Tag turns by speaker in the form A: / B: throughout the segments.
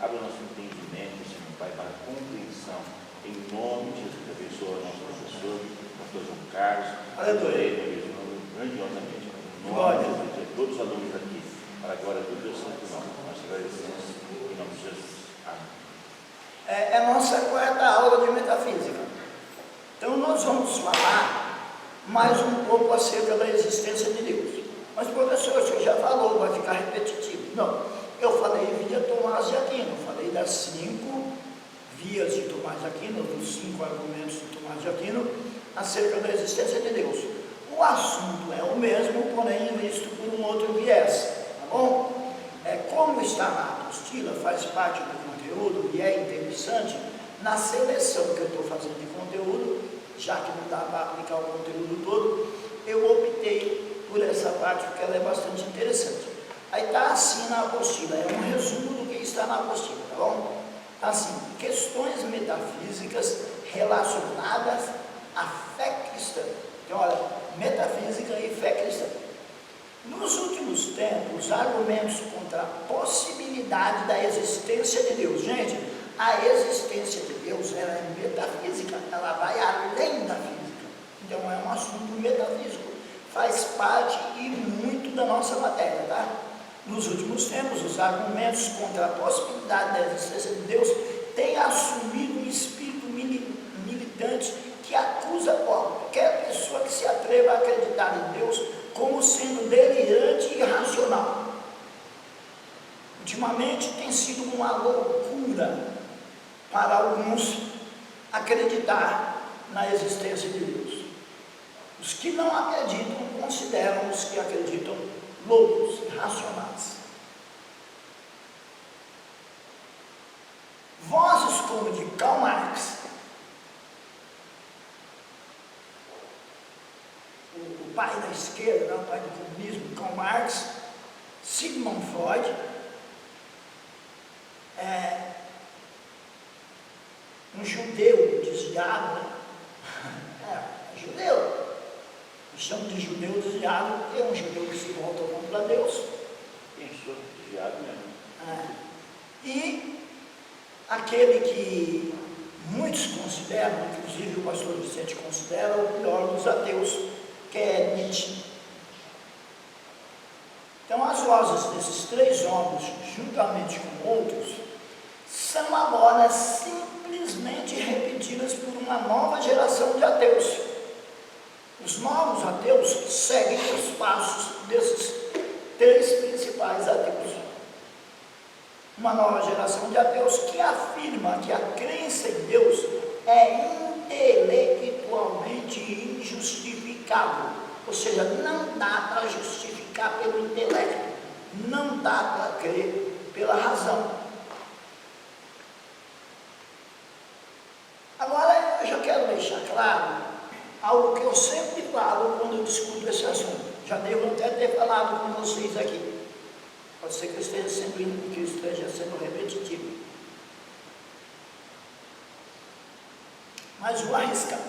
A: abra nosso entendimento, Senhor Pai, para a compreensão. Em nome de Jesus, abençoa o nosso professor, pastor João Carlos,
B: aleluia,
A: grandiosamente, em nome de Jesus, todos os alunos aqui, para a glória do Deus Santo nome. Nós te agradecemos em nome de Jesus. Amém.
B: É a nossa quarta aula de metafísica. Então nós vamos falar mais um pouco acerca da existência de Deus. Mas professor, o senhor já falou, vai ficar repetitivo. Não, eu falei via Tomás de Aquino, falei das 5 vias de Tomás de Aquino, dos 5 argumentos de Tomás de Aquino, acerca da existência de Deus. O assunto é o mesmo, porém visto por um outro viés, tá bom? Como está na apostila, faz parte do conteúdo e é interessante, na seleção que eu estou fazendo de conteúdo, já que não dá para aplicar o conteúdo todo, eu optei por essa parte porque ela é bastante interessante. Aí está assim na apostila, é um resumo do que está na apostila, tá bom? Assim, questões metafísicas relacionadas à fé cristã. Então, olha, metafísica e fé cristã. Nos últimos tempos, argumentos contra a possibilidade da existência de Deus. Gente, a existência de Deus, ela é metafísica, ela vai além da física. Então é um assunto metafísico, faz parte e muito da nossa matéria, tá? Nos últimos tempos, os argumentos contra a possibilidade da existência de Deus têm assumido um espírito militante que acusa qualquer pessoa que se atreva a acreditar em Deus como sendo delirante e irracional. Ultimamente tem sido uma loucura para alguns acreditar na existência de Deus. Os que não acreditam consideram os que acreditam loucos, irracionais. Vozes como de Karl Marx, o pai da esquerda, o pai do comunismo, Karl Marx, Sigmund Freud, um judeu desviado, judeu, eu chamo de judeu desviado, porque é um judeu que se volta contra Deus.
A: Pensou desviado mesmo.
B: E aquele que muitos consideram, inclusive o pastor Vicente considera, o pior dos ateus, que é Nietzsche. Então as vozes desses 3 homens, juntamente com outros, são agora simplesmente repetidas por uma nova geração de ateus. Os novos ateus seguem os passos desses 3 principais ateus. Uma nova geração de ateus que afirma que a crença em Deus é intelectualmente injustificável, ou seja, não dá para justificar pelo intelecto, não dá para crer pela razão. Agora eu já quero deixar claro algo que eu sempre falo quando eu discuto esse assunto. Já devo até ter falado com vocês aqui. Pode ser que eu esteja sendo repetitivo. Mas vou arriscar.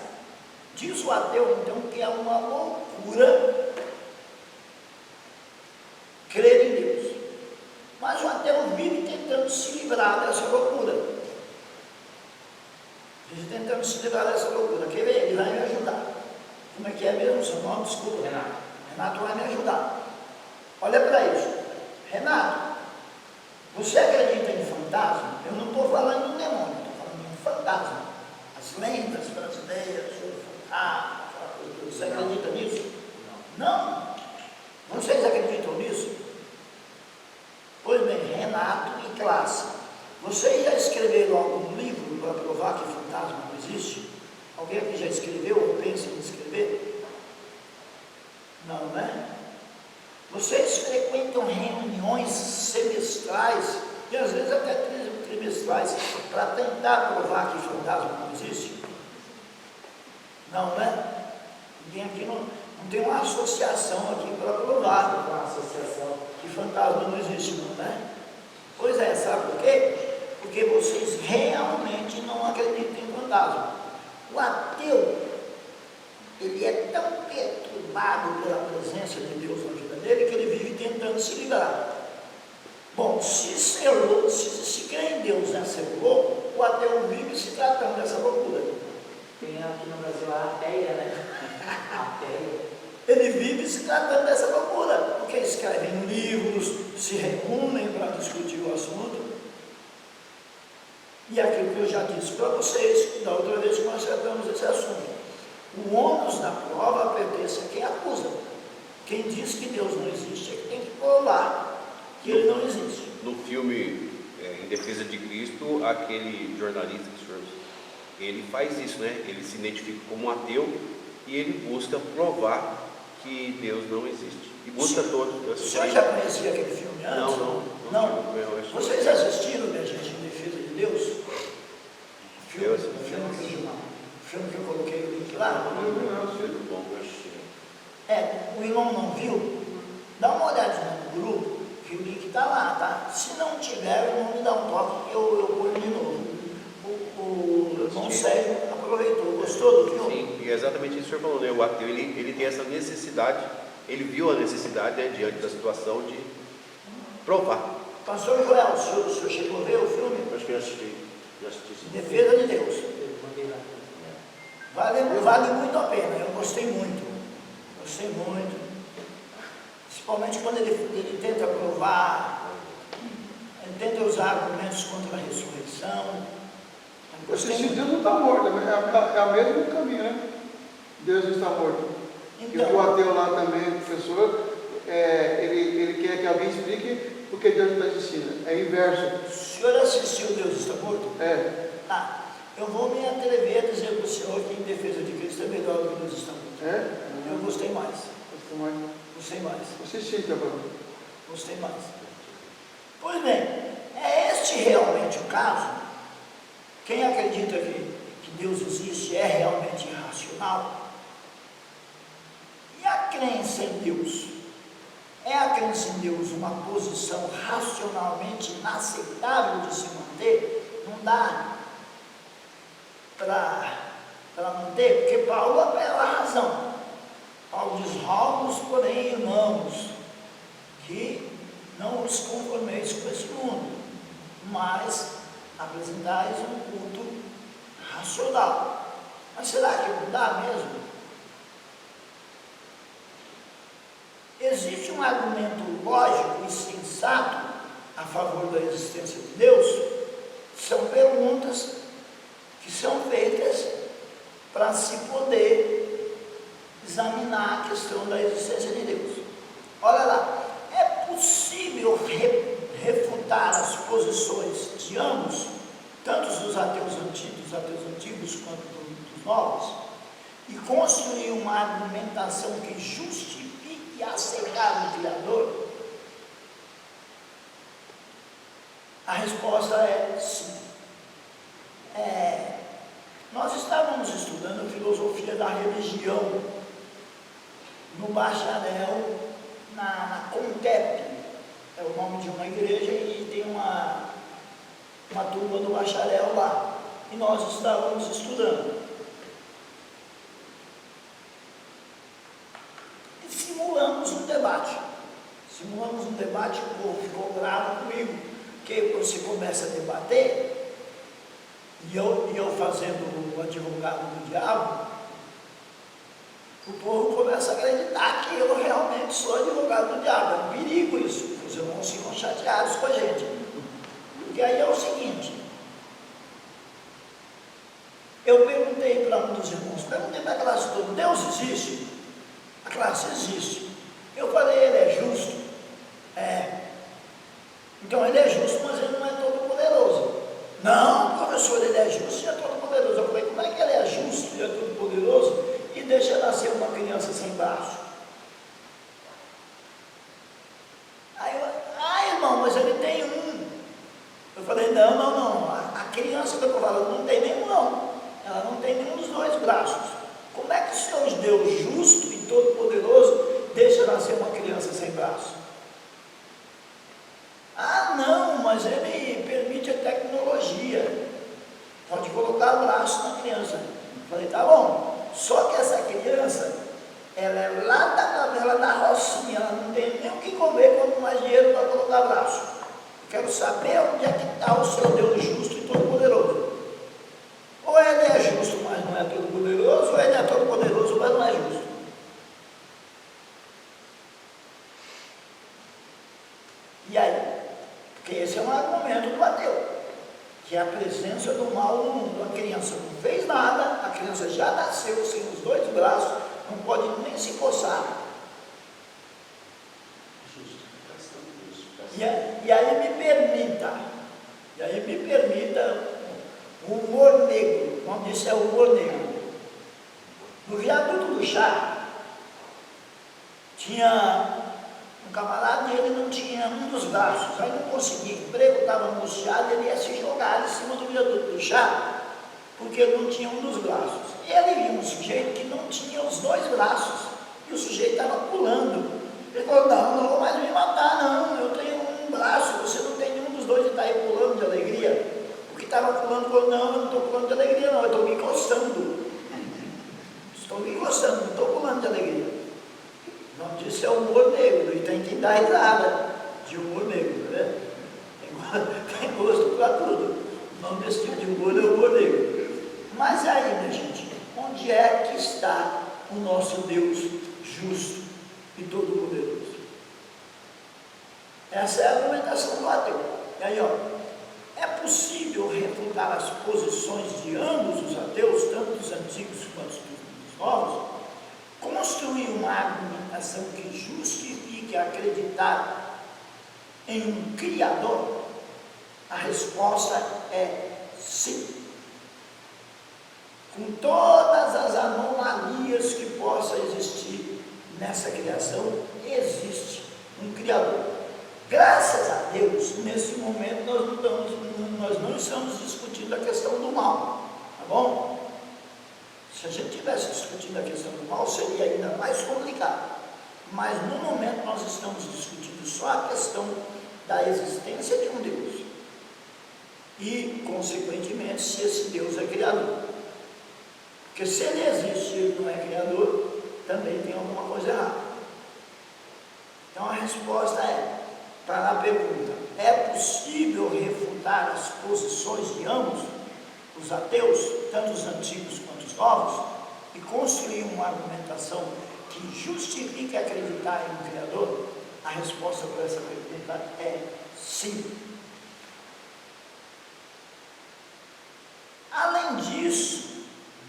B: Diz o ateu, então, que é uma loucura crer em Deus. Mas o ateu vive tentando se livrar dessa loucura. Vive tentando se livrar dessa loucura. Quer ver? Ele vai me ajudar. Como é que é mesmo? Seu nome? Desculpa.
A: Renato.
B: Renato vai me ajudar. Olha para isso. Renato, você acredita em fantasma? Eu não estou falando em demônio, estou falando em fantasma. As lendas brasileiras sobre fantasma, aquela coisa. Você acredita nisso? Não. Vocês acreditam nisso? Pois bem, Renato e classe. Vocês já escreveram algum livro para provar que fantasma não existe? Alguém aqui já escreveu ou pensa em escrever? Não, né? Vocês frequentam reuniões semestrais e às vezes até trimestrais para tentar provar que fantasma não existe? Não, né? Ninguém aqui não tem uma associação aqui para provar uma associação que fantasma não existe, não, né? Pois é, sabe por quê? Porque vocês realmente não acreditam em fantasma. O ateu, ele é tão perturbado pela presença de Deus na vida dele que ele vive tentando se livrar. Bom, Bom, se crê em Deus é ser louco, o ateu vive se tratando dessa loucura.
C: Tem aqui no Brasil a ateia, né? A ateia.
B: Ele vive se tratando dessa loucura, porque escrevem livros, se reúnem para discutir o assunto. E aquilo que eu já disse para vocês, da outra vez que nós tratamos esse assunto, o ônus da prova pertence a quem acusa. Quem diz que Deus não existe é que tem que provar que ele não existe.
D: No filme Em Defesa de Cristo, aquele jornalista, ele faz isso, né? Ele se identifica como um ateu e ele busca provar que Deus não existe. E busca todos.
B: O senhor já conhecia aquele filme antes? Não. Vocês assistiram, minha gente, Em Defesa de Deus? O filme que eu coloquei o link lá? O irmão não viu? Dá uma olhadinha no grupo, que o link está lá, tá? Se não tiver, o irmão me dá um toque, eu ponho de novo. O irmão Sérgio aproveitou, gostou do filme?
D: Sim, e é exatamente isso que o senhor falou, né? O ateu, ele tem essa necessidade, ele viu a necessidade, né, diante da situação de provar.
B: Pastor Joel, o senhor chegou a ver o filme?
A: Eu acho que eu assisti sim.
B: Defesa de Deus. Vale muito a pena, eu gostei muito. Principalmente quando ele tenta provar, ele tenta usar argumentos contra a ressurreição.
E: Se Deus não está morto, é o mesmo caminho, né? Deus não está morto.
B: Então,
E: e o ateu lá também, o professor, ele quer que alguém explique porque Deus não está existindo. É inverso.
B: O senhor assistiu Deus está morto?
E: É.
B: Eu vou me atrever a dizer para o senhor que Em Defesa de Cristo é melhor do que Deus está morto.
E: É?
B: Eu gostei mais.
E: Gostei mais.
B: Gostei mais.
E: Assisti, tá bom.
B: Gostei mais. Pois bem, é este realmente o caso? Quem acredita que Deus existe é realmente irracional? E a crença em Deus? É a crença em Deus uma posição racionalmente inaceitável de se manter? Não dá para manter, porque Paulo apela à razão. Paulo diz: rogo-vos, porém, irmãos, que não os conformeis com esse mundo, mas apresentais um culto racional. Mas será que não dá mesmo? Existe um argumento lógico e sensato a favor da existência de Deus? São perguntas que são feitas para se poder examinar a questão da existência de Deus. Olha lá, é possível refutar as posições de ambos, tanto dos ateus antigos quanto dos novos, e construir uma argumentação que justifique aceitar o Criador? A resposta é sim. Nós estávamos estudando filosofia da religião no bacharel, na Contep, é o nome de uma igreja, e tem uma turma do bacharel lá, e nós estávamos estudando. E simulamos um debate, o povo ficou bravo comigo, porque você começa a debater, e eu fazendo o advogado do diabo, o povo começa a acreditar que eu realmente sou advogado do diabo. É um perigo isso, os irmãos ficam chateados com a gente. Porque aí é o seguinte, eu perguntei para um dos irmãos, perguntei para a classe toda: Deus existe? A classe existe. Eu falei: ele é justo? Então ele é justo, mas ele não é todo poderoso. Não, professor, ele é justo e é todo poderoso. Eu falei: como é que ele é justo e é todo poderoso e deixa nascer uma criança sem braço? Aí eu, irmão, mas ele tem um. Eu falei: não, a criança que eu estou falando não tem nenhum, não. Ela não tem nenhum dos dois braços. Como é que o Senhor Deus justo e todo poderoso deixa nascer uma criança sem braço? Não, mas ele permite a tecnologia, pode colocar o braço na criança. Eu falei: tá bom, só que essa criança, ela é lá da favela da Rocinha, ela não tem nem o que comer, quanto mais dinheiro para colocar braço. saber onde é que está o seu Deus justo e todo-poderoso. Ou ele é justo, mas não é todo-poderoso, ou ele é todo-poderoso, mas não é justo. E aí? Porque esse é um argumento do ateu, que é a presença do mal no mundo. A criança não fez nada, a criança já nasceu sem os dois braços, não pode nem se coçar. E aí me permita o humor negro. O nome disso é humor negro. No viaduto do chá, tinha um camarada e ele não tinha um dos braços, aí não conseguia emprego, estava angustiado, ele ia se jogar em cima do viaduto do chá, porque ele não tinha um dos braços. E ele viu um sujeito que não tinha os dois braços, e o sujeito estava pulando. Ele falou, não vou mais me matar, não, eu tenho um braço, você não tem nenhum dos dois, e está aí pulando de alegria. O que estava pulando falou, não, eu não estou pulando de alegria não, eu estou me encostando. Estou me encostando, não estou pulando de alegria. O nome disso é humor negro, e tem que dar risada de humor negro, né? Tem gosto para tudo. O nome desse tipo de humor é humor negro. Mas aí, minha gente, onde é que está o nosso Deus justo e todo-poderoso? Essa é a argumentação do ateu. E aí, é possível refutar as posições de ambos os ateus, tanto dos antigos quanto dos novos, construir uma argumentação que justifique acreditar em um Criador? A resposta é sim. Com todas as anomalias que possa existir nessa criação, existe um Criador. Graças a Deus, nesse momento nós não estamos discutindo a questão do mal, tá bom? Se a gente tivesse discutindo a questão do mal, seria ainda mais complicado. Mas no momento nós estamos discutindo só a questão da existência de um Deus. E, consequentemente, se esse Deus é criador. Porque se ele existe e ele não é criador, também tem alguma coisa errada. Então a resposta é, para a pergunta, é possível refutar as posições de ambos, os ateus, tanto os antigos quanto os novos, e construir uma argumentação que justifique acreditar em um Criador? A resposta para essa pergunta é sim. Além disso,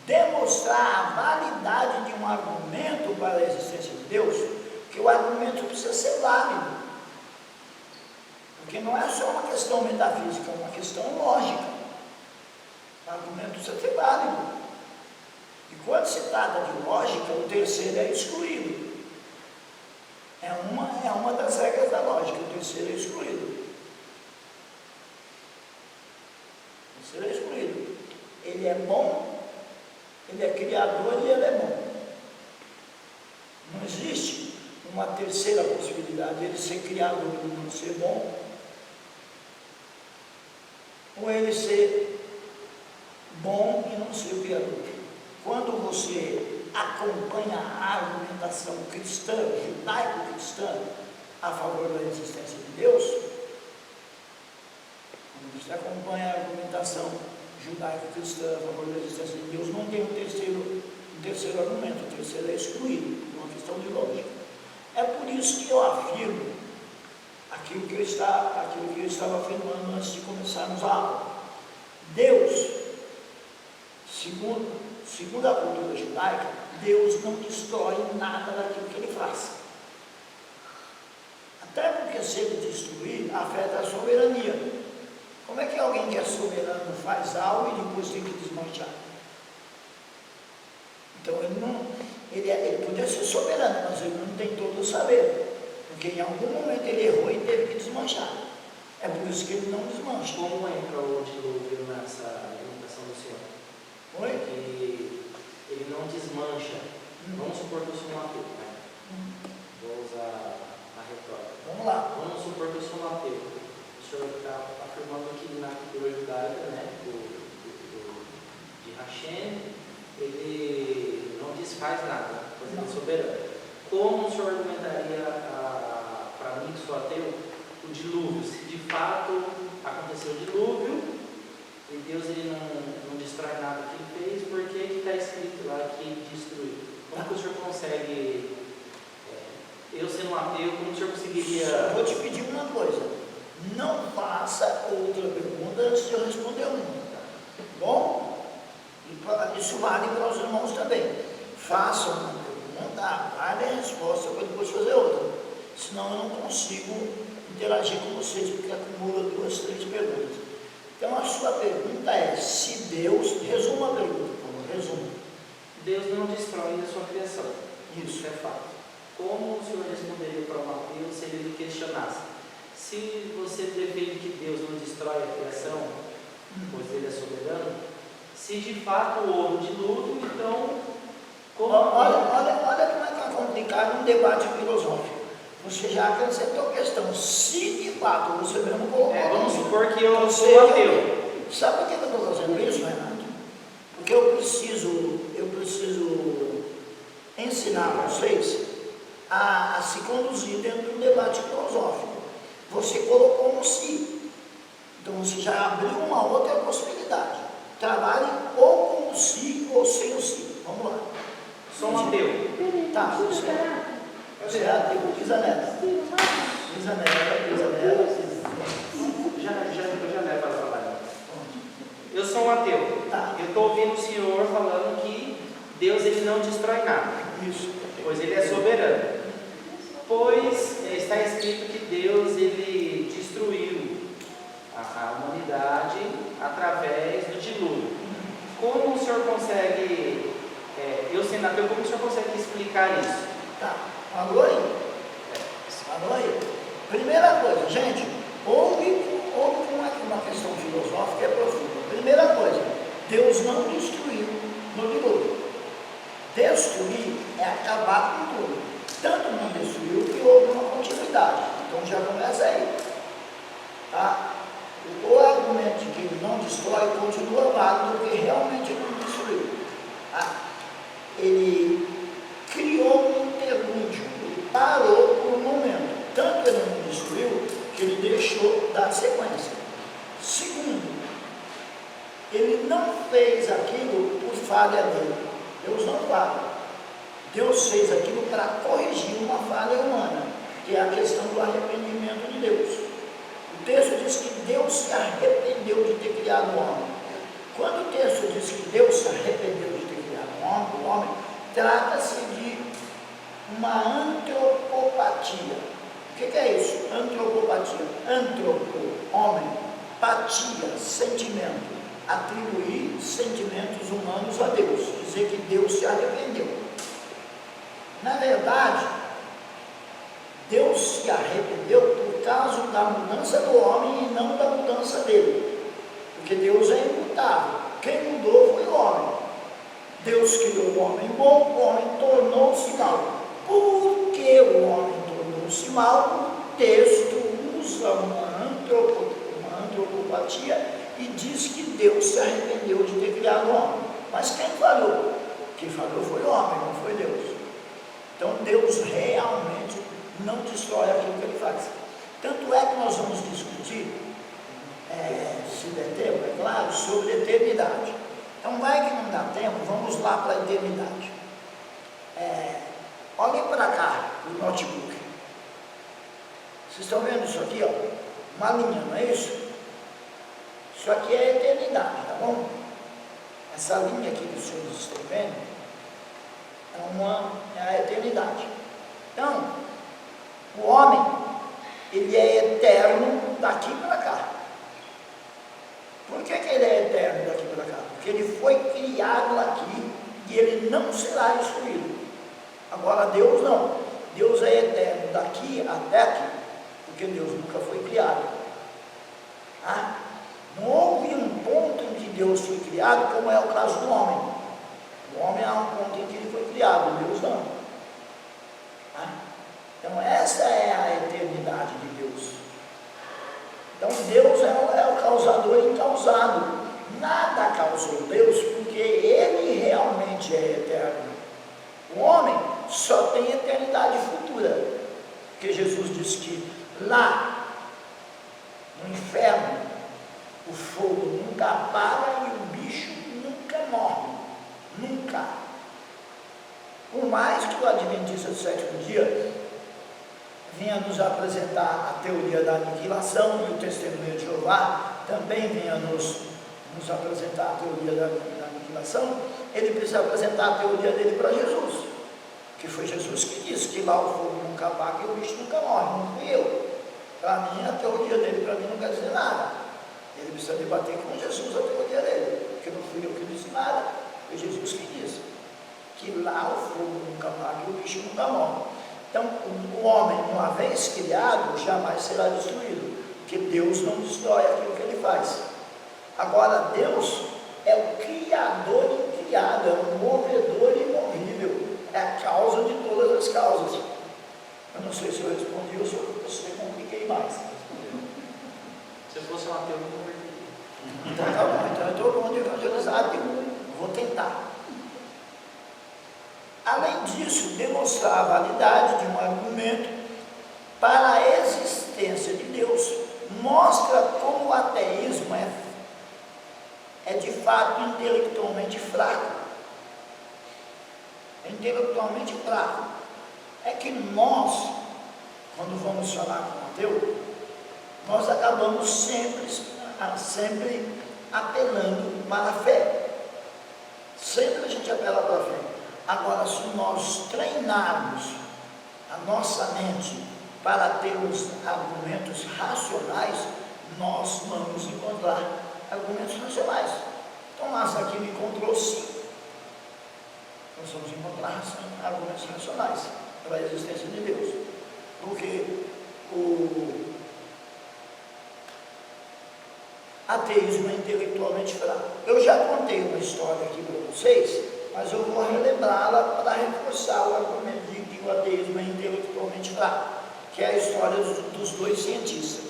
B: demonstrar a validade de um argumento para a existência de Deus, que o argumento precisa ser válido, porque não é só uma questão metafísica, é uma questão lógica. O argumento precisa ser válido. E quando se trata de lógica, o terceiro é excluído. É uma das regras da lógica, o terceiro é excluído. O terceiro é excluído. Ele é bom, ele é criador e ele é bom. Não existe uma terceira possibilidade, ele ser criador e não ser bom, ou ele ser bom e não ser o criador. Quando você acompanha a argumentação cristã, judaico-cristã, a favor da existência de Deus, quando você acompanha a argumentação judaico-cristã a favor da existência de Deus, não tem um terceiro argumento, o terceiro é excluído, por uma questão de lógica. É por isso que eu afirmo aquilo que eu estava afirmando antes de começarmos a aula. Deus, segundo a cultura judaica, Deus não destrói nada daquilo que ele faz. Até porque se ele destruir, afeta a soberania. Como é que alguém que é soberano faz algo e depois tem que desmanchar? Então ele podia ser soberano, mas ele não tem todo o saber. Porque em algum momento ele errou e teve que desmanchar. É por isso que ele não desmancha.
C: Como entra o dilúvio nessa argumentação do Senhor?
B: Oi?
C: Que ele não desmancha. Vamos supor que eu sou um ateu, né? Vou usar a retórica.
B: Vamos lá.
C: Vamos supor que eu sou um ateu. O Senhor está afirmando que na cultura judaica, né, de Hashem, ele não desfaz nada, pois ele é soberano. Como o Senhor argumentaria para mim, que sou ateu, o dilúvio, se de fato eu sendo um ateu, como o senhor conseguiria...
B: Só vou te pedir uma coisa, não faça outra pergunta antes de eu responder uma, tá bom? Isso vale para os irmãos também. Façam uma pergunta, aguardem a resposta para depois fazer outra, senão eu não consigo interagir com vocês, porque acumula 2, 3 perguntas. Então a sua pergunta é, se Deus, resuma a pergunta, por favor, resuma.
C: Deus não destrói a sua criação.
B: Isso.
C: É fato. Como o senhor responderia para um ateu se ele lhe questionasse? Se você defende que Deus não destrói a criação, pois ele é soberano, se de fato houve um dilúvio, então... Como...
B: Olha como é que é complicado um debate filosófico. Você já acrescentou a questão, se de fato você mesmo colocou.
C: Vamos supor que eu
B: você
C: sou ateu.
B: Sabe por que eu estou fazendo isso, Renato? Porque eu preciso ensinar vocês a se conduzir dentro de um debate filosófico. Você colocou um si, então você já abriu uma outra possibilidade. Trabalhe ou com o si ou sem o si. Vamos lá.
C: Sou um ateu.
B: Tá, você é ateu, diz a neta. Diz a neta.
C: Já leva para falar. Eu sou um ateu.
B: Tá.
C: Eu estou ouvindo o senhor falando que Deus ele não destrói nada.
B: Isso.
C: Pois ele é soberano. Pois está escrito que Deus ele destruiu a humanidade através do dilúvio. Como o senhor consegue, eu sendo ateu, como o senhor consegue explicar isso?
B: Tá. Falou aí? Falou aí? Primeira coisa, gente, ouve como é que uma questão filosófica é profunda. Primeira coisa, Deus não destruiu no dilúvio. Destruir é acabar com tudo. Tanto não destruiu que houve uma continuidade. Então já começa aí. Tá? O argumento de que ele não destrói continua válido porque realmente ele não destruiu. Tá? Ele criou um interlúdio, ele parou por um momento. Tanto ele não destruiu que ele deixou dar sequência. Segundo, ele não fez aquilo por falha dele. Deus não falha. Deus fez aquilo para corrigir uma falha humana, que é a questão do arrependimento de Deus. O texto diz que Deus se arrependeu de ter criado o homem. Quando o texto diz que Deus se arrependeu de ter criado o homem, trata-se de uma antropopatia. O que é isso? Antropopatia. Antropo, homem, patia, sentimento. Atribuir sentimentos humanos a Deus. Dizer que Deus se arrependeu. Na verdade, Deus se arrependeu por causa da mudança do homem e não da mudança dele. Porque Deus é imutável. Quem mudou foi o homem. Deus criou o homem bom, o homem tornou-se mal. Porque o homem tornou-se mal, o texto usa uma antropopatia e diz que Deus se arrependeu de ter criado o homem. Mas quem falhou? Quem falhou foi o homem, não foi Deus. Então Deus realmente não destrói aquilo que ele faz. Tanto é que nós vamos discutir, se der tempo, é claro, sobre a eternidade. Então vai que não dá tempo, vamos lá para a eternidade. Olhem para cá, o notebook. Vocês estão vendo isso aqui, ó? Uma linha, não é isso? Isso aqui é a eternidade, tá bom? Essa linha aqui que os senhores estão vendo é a eternidade. Então, o homem, ele é eterno daqui para cá. Por que ele é eterno daqui para cá? Porque ele foi criado aqui e ele não será destruído. Agora Deus não. Deus é eterno daqui até aqui, porque Deus nunca foi criado. Não houve um ponto em que Deus foi criado, como é o caso do homem. O homem há um ponto em que ele foi criado, Deus não. Então essa é a eternidade de Deus. Então Deus é o causador incausado. Nada causou Deus, porque Ele realmente é eterno. O homem só tem eternidade futura. Porque Jesus disse que lá, no inferno, o fogo nunca apaga e o bicho nunca morre. Nunca. Por mais que o Adventista do sétimo dia vinha nos apresentar a teoria da aniquilação, e o testemunho de Jeová também vinha nos apresentar a teoria da aniquilação. Ele precisa apresentar a teoria dele para Jesus, que foi Jesus que disse que lá o fogo nunca apaga e o bicho nunca morre, não fui eu. Para mim, a teoria dele para mim não quer dizer nada. Ele precisa debater com Jesus a teoria dele, porque não fui eu que disse nada, foi Jesus que disse que lá o fogo nunca apaga e o bicho nunca morre. Então, o homem, uma vez criado, jamais será destruído, porque Deus não destrói aquilo que ele faz. Agora, Deus é o criador incriado, é o movedor imorrível, é a causa de todas as causas. Eu não sei se eu respondi ou se eu compliquei mais.
C: Se eu fosse um ateu, eu não converteria.
B: Então tá bom, então eu estou bom de evangelizar, vou tentar. Além disso, demonstrar a validade de um argumento para a existência de Deus mostra como o ateísmo é de fato intelectualmente fraco. É intelectualmente fraco. É que nós, quando vamos falar com o ateu, nós acabamos sempre apelando para a fé. Sempre a gente apela para a fé. Agora, se nós treinarmos a nossa mente para ter os argumentos racionais, nós vamos encontrar argumentos racionais. Tomás aqui me encontrou 5. Nós vamos encontrar argumentos racionais para a existência de Deus. Porque o ateísmo é intelectualmente fraco. Eu já contei uma história aqui para vocês, mas eu vou relembrá-la para reforçar o argumento de que o ateísmo é intelectualmente fraco, que é a história dos 2 cientistas.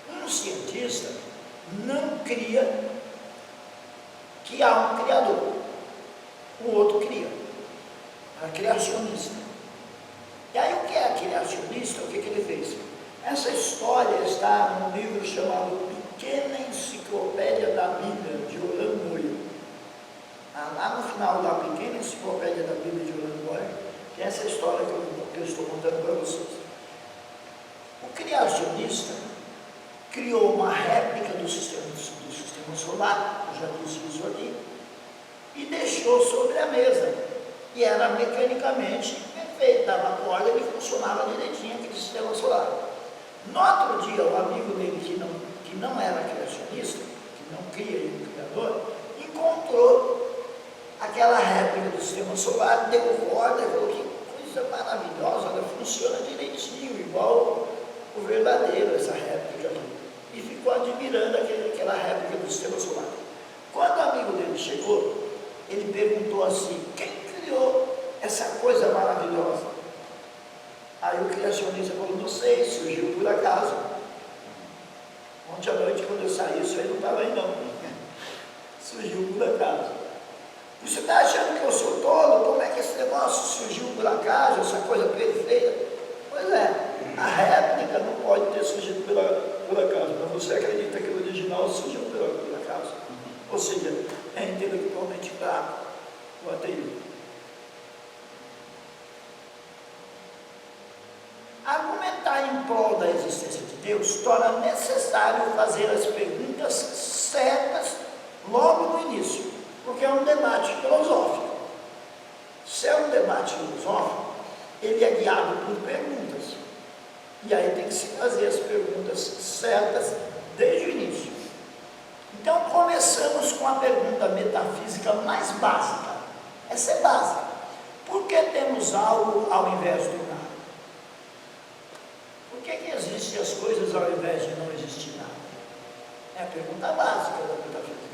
B: Um cientista não cria que há um criador, o outro cria, é criacionista. E aí o que é criacionista? O que ele fez? Essa história está num livro chamado Pequena Enciclopédia da Bíblia, de Orlando Boyer. Lá no final da Pequena Enciclopédia da Bíblia de Orlando Boyer, que é essa história que eu estou contando para vocês. O criacionista criou uma réplica do sistema solar, eu já disse isso aqui, e deixou sobre a mesa, e era mecanicamente perfeito, dava corda e funcionava direitinho aquele sistema solar. No outro dia, o amigo dele, que não era criacionista, que não cria ele, criador, encontrou aquela réplica do sistema solar, deu corda e falou: que coisa maravilhosa, ela funciona direitinho, igual o verdadeiro, essa réplica aqui. E ficou admirando aquela réplica do sistema solar. Quando o amigo dele chegou, ele perguntou assim: quem criou essa coisa maravilhosa? Aí o criacionista falou: não sei, surgiu por acaso. Ontem à noite, quando eu saí, isso aí não estava aí não. Surgiu por acaso. Você está achando que eu sou tolo? Como é que esse negócio surgiu por acaso, essa coisa perfeita? Pois é, a réplica não pode ter surgido por acaso, mas você acredita que o original surgiu por acaso. Ou seja, é intelectualmente fraco o ateísmo. Argumentar em prol da existência de Deus torna necessário fazer as perguntas certas logo no início, porque é um debate filosófico. Se é um debate filosófico, ele é guiado por perguntas, e aí tem que se fazer as perguntas certas desde o início. Então começamos com a pergunta metafísica mais básica. Essa é básica. Por que temos algo ao invés do nada? Por que existem as coisas ao invés de não existir nada? É a pergunta básica da metafísica.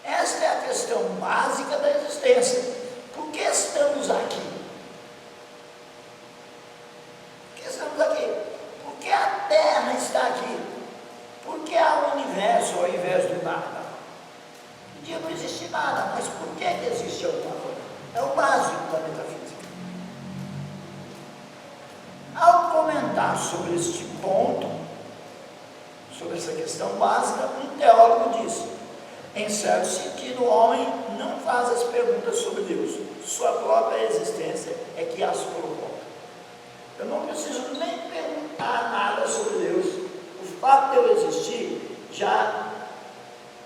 B: Esta é a questão básica da existência. Por que estamos aqui? Por que estamos aqui? Por que a Terra está aqui? Por que há um universo ao invés do nada? Podia não existir nada, mas por que existe alguma coisa? É o básico da metafísica. Ao comentar sobre este ponto, sobre essa questão básica, um teólogo disse: Em certo sentido, o homem não faz as perguntas sobre Deus, sua própria existência é que as provoca. Eu não preciso nem perguntar nada sobre Deus, o fato de eu existir já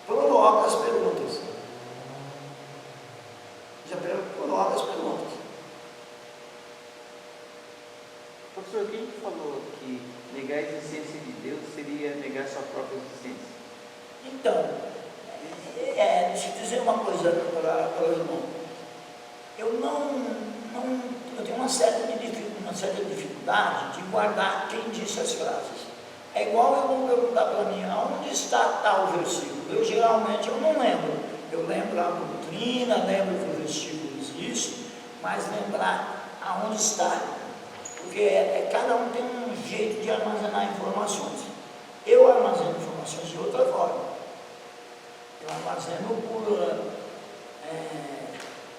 B: provoca as perguntas. Já provoca as perguntas.
F: Professor, quem falou que negar a existência de Deus seria negar sua própria existência?
B: Então, deixa eu dizer uma coisa para o irmão. Eu tenho uma certa dificuldade de guardar quem disse as frases. É igual eu vou perguntar para mim, aonde está tal versículo? Eu geralmente eu não lembro. Eu lembro a doutrina, lembro que o versículo existe, mas lembrar aonde está. Porque cada um tem um jeito de armazenar informações. Eu armazeno informações de outra forma. Eu armazeno por,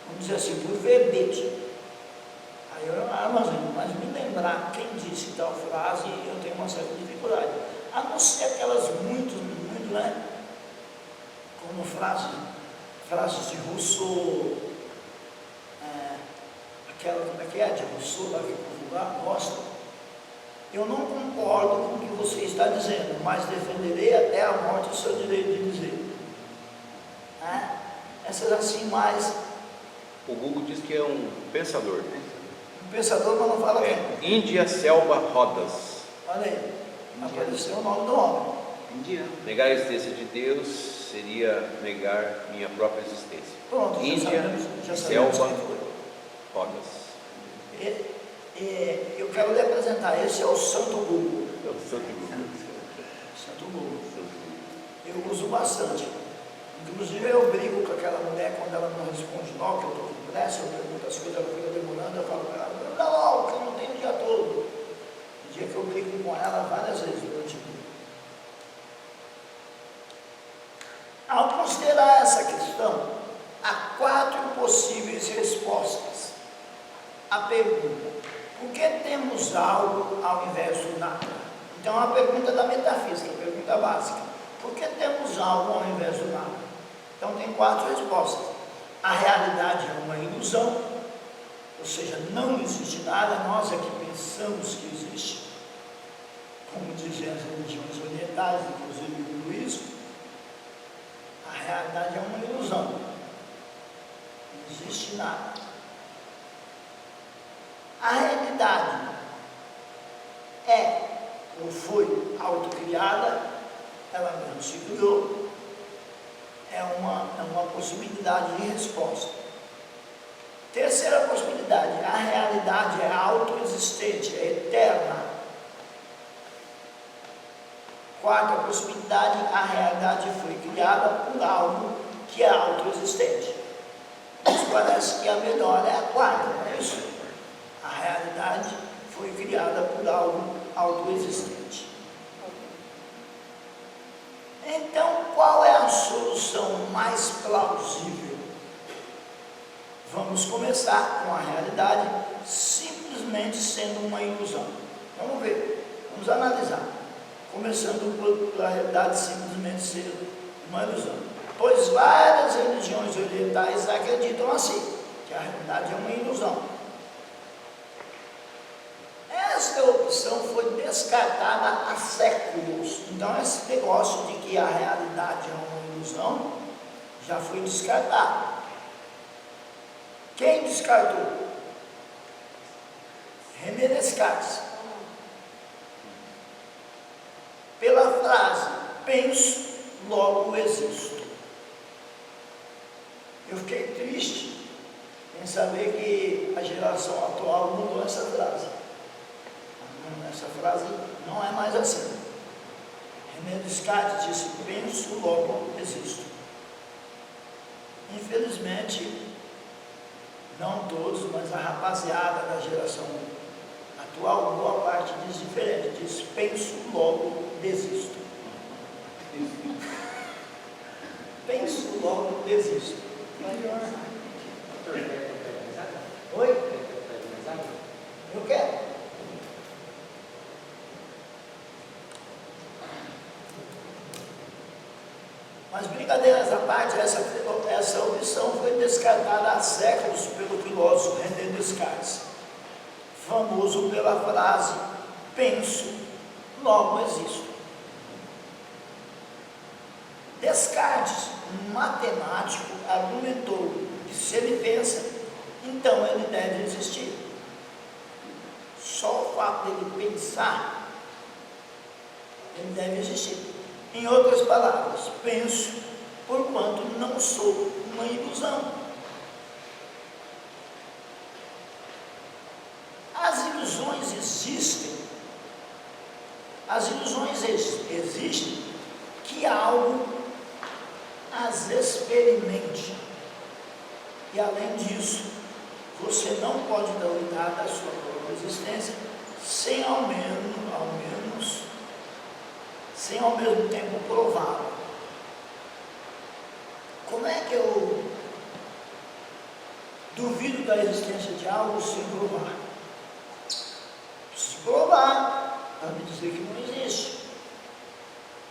B: vamos dizer assim, por verbete. Aí eu armazeno, mas me lembrar quem disse tal frase, eu tenho uma certa dificuldade. A não ser aquelas muito, né? Como frases de Rousseau, aquela, como é que é, de Rousseau, lá que o povo gosta. Eu não concordo com o que você está dizendo, mas defenderei até a morte o seu direito de dizer. Essas assim mais...
D: O Google diz que é um pensador.
B: Um pensador, mas não fala quem.
D: Índia Selva Rodas.
B: Olha aí, apareceu o nome do homem.
F: Indiano.
D: Negar a existência de Deus seria negar minha própria existência.
B: Pronto,
D: Índia
B: já sabemos
D: Selva
B: quem foi.
D: Rodas.
B: Eu quero lhe apresentar, esse é o Santo Google.
D: É o Santo Google.
B: Santo Google. Eu uso bastante. Inclusive eu brigo com aquela mulher quando ela não responde logo, que eu estou com pressa, eu pergunto as coisas, ela fica demorando, eu falo para ela, não, que eu não tenho o dia todo. O dia que eu brigo com ela várias vezes durante o dia. Ao considerar essa questão, há 4 possíveis respostas à pergunta: por que temos algo ao invés do nada? Então, a pergunta da metafísica, a pergunta básica: por que temos algo ao invés do nada? Então, tem 4 respostas. A realidade é uma ilusão, ou seja, não existe nada, nós é que pensamos que existe, como dizem as religiões orientais, inclusive o hinduísmo. A realidade é uma ilusão, não existe nada. A realidade é ou foi autocriada, ela mesmo se criou, é uma possibilidade de resposta. Terceira possibilidade, a realidade é autoexistente, é eterna. Quarta possibilidade, a realidade foi criada por algo que é autoexistente. Mas parece que a melhor é a quarta, não é isso? A realidade foi criada por algo autoexistente. Então, qual é a solução mais plausível? Vamos começar com a realidade simplesmente sendo uma ilusão. Vamos ver, vamos analisar. Começando pela realidade simplesmente ser uma ilusão. Pois várias religiões orientais acreditam assim, que a realidade é uma ilusão. Esta opção foi descartada há séculos. Então, esse negócio de que a realidade é uma ilusão já foi descartado. Quem descartou? René Descartes. Pela frase, penso, logo existo. Eu fiquei triste em saber que a geração atual mudou essa frase. Essa frase não é mais assim. René Descartes disse, penso, logo existo. Infelizmente, não todos, mas a rapaziada da geração atual, boa parte diz diferente, diz penso, logo desisto. Penso, logo desisto. Oi? Eu quero. Mas brincadeiras à parte, essa opção foi descartada há séculos pelo filósofo René Descartes, famoso pela frase: penso, logo existo. Descartes, um matemático, argumentou que se ele pensa, então ele deve existir. Só o fato dele pensar, ele deve existir. Em outras palavras, penso, porquanto não sou uma ilusão. As ilusões existem. As ilusões existem que algo as experimente. E além disso, você não pode duvidar da sua própria existência sem ao mesmo tempo prová-lo. Como é que eu duvido da existência de algo sem provar? Preciso provar para me dizer que não existe.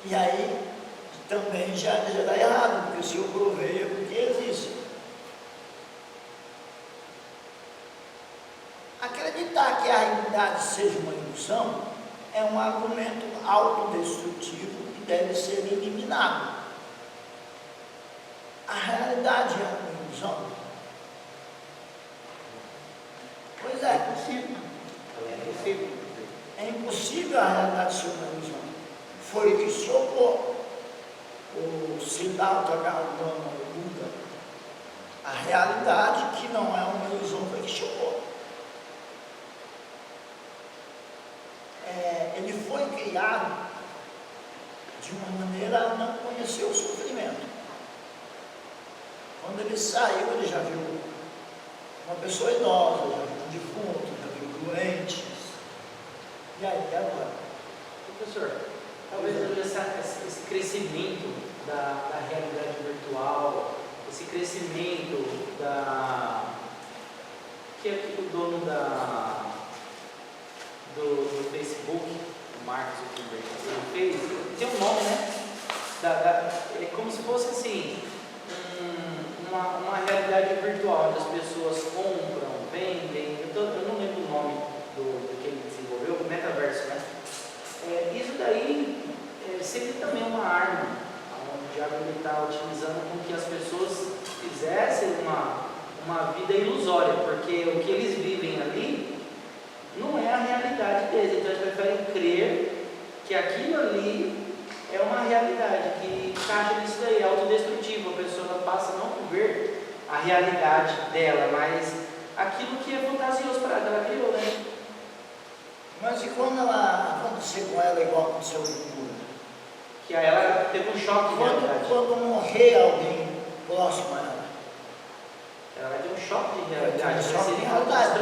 B: E aí também já dá errado, porque se eu provei é porque existe. Acreditar que a realidade seja uma ilusão é um argumento autodestrutivo que deve ser eliminado. A realidade é uma ilusão? Pois é. É impossível a realidade ser uma ilusão. Foi o que se opôs o Siddhartha Gautama, o Buda. A realidade, que não é uma ilusão, foi o que se opôs. Ele foi criado de uma maneira a não conhecer o sofrimento. Quando ele saiu, ele já viu uma pessoa idosa, já viu um defunto, já viu doentes. E aí, agora?
C: Professor, talvez esse crescimento da realidade virtual, esse crescimento que é o dono do Facebook, o Mark Zuckerberg, ele fez, tem um nome, né? É como se fosse assim, uma realidade virtual, onde as pessoas compram, vendem, eu não lembro o nome do que ele desenvolveu, o metaverso, né? Isso daí seria também uma arma, onde o diabo está utilizando com que as pessoas fizessem uma vida ilusória, porque o que eles vivem ali não é a realidade deles, então eles preferem crer que aquilo ali é uma realidade, que encaixa nisso daí, é autodestrutivo, a pessoa passa a não ver a realidade dela, mas aquilo que é fantasioso para ela, ela criou, né?
B: Mas e quando acontecer com ela igual aconteceu com o Buda?
C: Que aí ela teve um choque de realidade.
B: Quando morrer alguém próximo a ela,
C: Ela vai ter um choque de realidade.
B: vai ter um choque de
C: Seria
B: realidade.